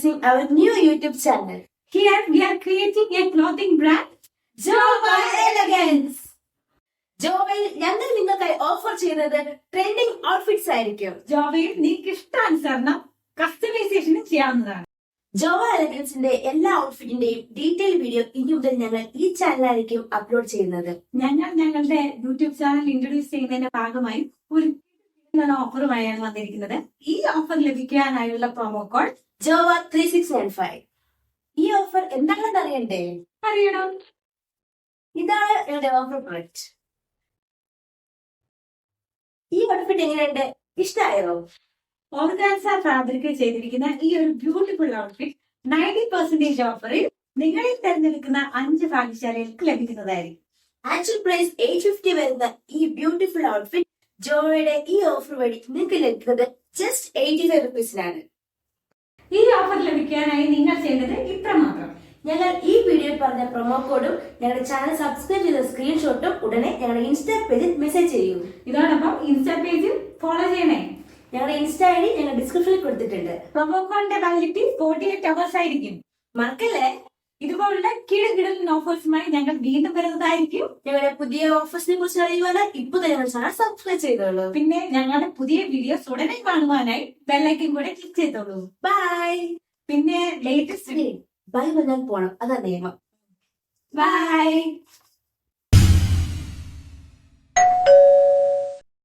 introducing our new YouTube channel. Here we are creating a clothing brand, Jova Elegance. ജോവയിൽ ഞങ്ങൾ നിങ്ങൾക്കായി offer ചെയ്യുന്നത് trending outfits ആയിരിക്കും. ജോവയിൽ നിങ്ങൾക്ക് ഇഷ്ടാനുസരണം കസ്റ്റമൈസേഷനും ചെയ്യാവുന്നതാണ്. ജോവ എലഗൻസിന്റെ എല്ലാ ഔട്ട്ഫിറ്റിന്റെയും ഡീറ്റെയിൽ വീഡിയോ ഇനി മുതൽ ഞങ്ങൾ ഈ ചാനലായിരിക്കും അപ്ലോഡ് ചെയ്യുന്നത്. ഞങ്ങളുടെ യൂട്യൂബ് ചാനൽ ഇൻട്രൊഡ്യൂസ് ചെയ്യുന്നതിന്റെ ഭാഗമായി ഒരു ഓഫറുമായാണ് വന്നിരിക്കുന്നത്. ഈ ഓഫർ ലഭിക്കാനായുള്ള പ്രൊമോ കോഡ് ജോവ 3695. ഈ ഓഫർ എന്താണെന്ന് അറിയണ്ടേ? അറിയണം. ഇതാണ് ഞങ്ങളുടെ ഓഫർ പ്രൊഡക്റ്റ്. ഈ ഔട്ട്ഫിറ്റ് എങ്ങനെയുണ്ട്? ഇഷ്ടമായോ? ഓർഗാൻസ ഫാബ്രിക് ചെയ്തിരിക്കുന്ന ഈ ഒരു ബ്യൂട്ടിഫുൾ ഔട്ട്ഫിറ്റ് 90% ഓഫറിൽ നിങ്ങളിൽ തിരഞ്ഞെടുക്കുന്ന 5 ഭാഗ്യശാലികൾക്ക് ലഭിക്കുന്നതായിരിക്കും. ആക്ച്വൽ പ്രൈസ് 850 വരുന്ന ഈ ബ്യൂട്ടിഫുൾ ഔട്ട്ഫിറ്റ് ജോവയുടെ ഈ ഓഫർ വഴി നിങ്ങൾക്ക് ലഭിക്കുന്നത് ജസ്റ്റ് 85 റുപ്പീസിനാണ്. ഈ ഓഫർ ലഭിക്കാനായി നിങ്ങൾ ചെയ്യേണ്ടത് ഇത്രമാത്രം. ഞങ്ങൾ ഈ വീഡിയോയിൽ പറഞ്ഞ പ്രൊമോ കോഡും ഞങ്ങളുടെ ചാനൽ സബ്സ്ക്രൈബ് ചെയ്ത സ്ക്രീൻഷോട്ടും ഉടനെ ഞങ്ങളുടെ ഇൻസ്റ്റാ പേജിൽ മെസ്സേജ് ചെയ്യൂ. ഇതോടൊപ്പം ഇൻസ്റ്റാ പേജിൽ ഫോളോ ചെയ്യണേ. ഞങ്ങളുടെ ഇൻസ്റ്റാ ഐഡി ഞങ്ങൾ ഡിസ്ക്രിപ്ഷനിൽ കൊടുത്തിട്ടുണ്ട്. പ്രൊമോ കോഡിന്റെ വാലിഡിറ്റി 48 hours ആയിരിക്കും. മറക്കല്ലേ. ഇതുപോലുള്ള കിടകിടൽ ഓഫേഴ്സുമായി ഞങ്ങൾ വീണ്ടും വരുന്നതായിരിക്കും. ഞങ്ങളുടെ പുതിയ ഓഫേഴ്സിനെ കുറിച്ച് അറിയുവാനായി ഇപ്പോൾ ഞങ്ങളുടെ ചാനൽ സബ്സ്ക്രൈബ് ചെയ്തോളൂ. പിന്നെ ഞങ്ങളുടെ പുതിയ വീഡിയോസ് ഉടനെ കാണുവാനായി ബെല്ലൈക്കൻ കൂടെ ക്ലിക്ക് ചെയ്തോളൂ. ബൈ. പിന്നെ ലേറ്റസ്റ്റ് ബൈ പറഞ്ഞാൽ പോണം, അതാ നിയമം. ബൈ.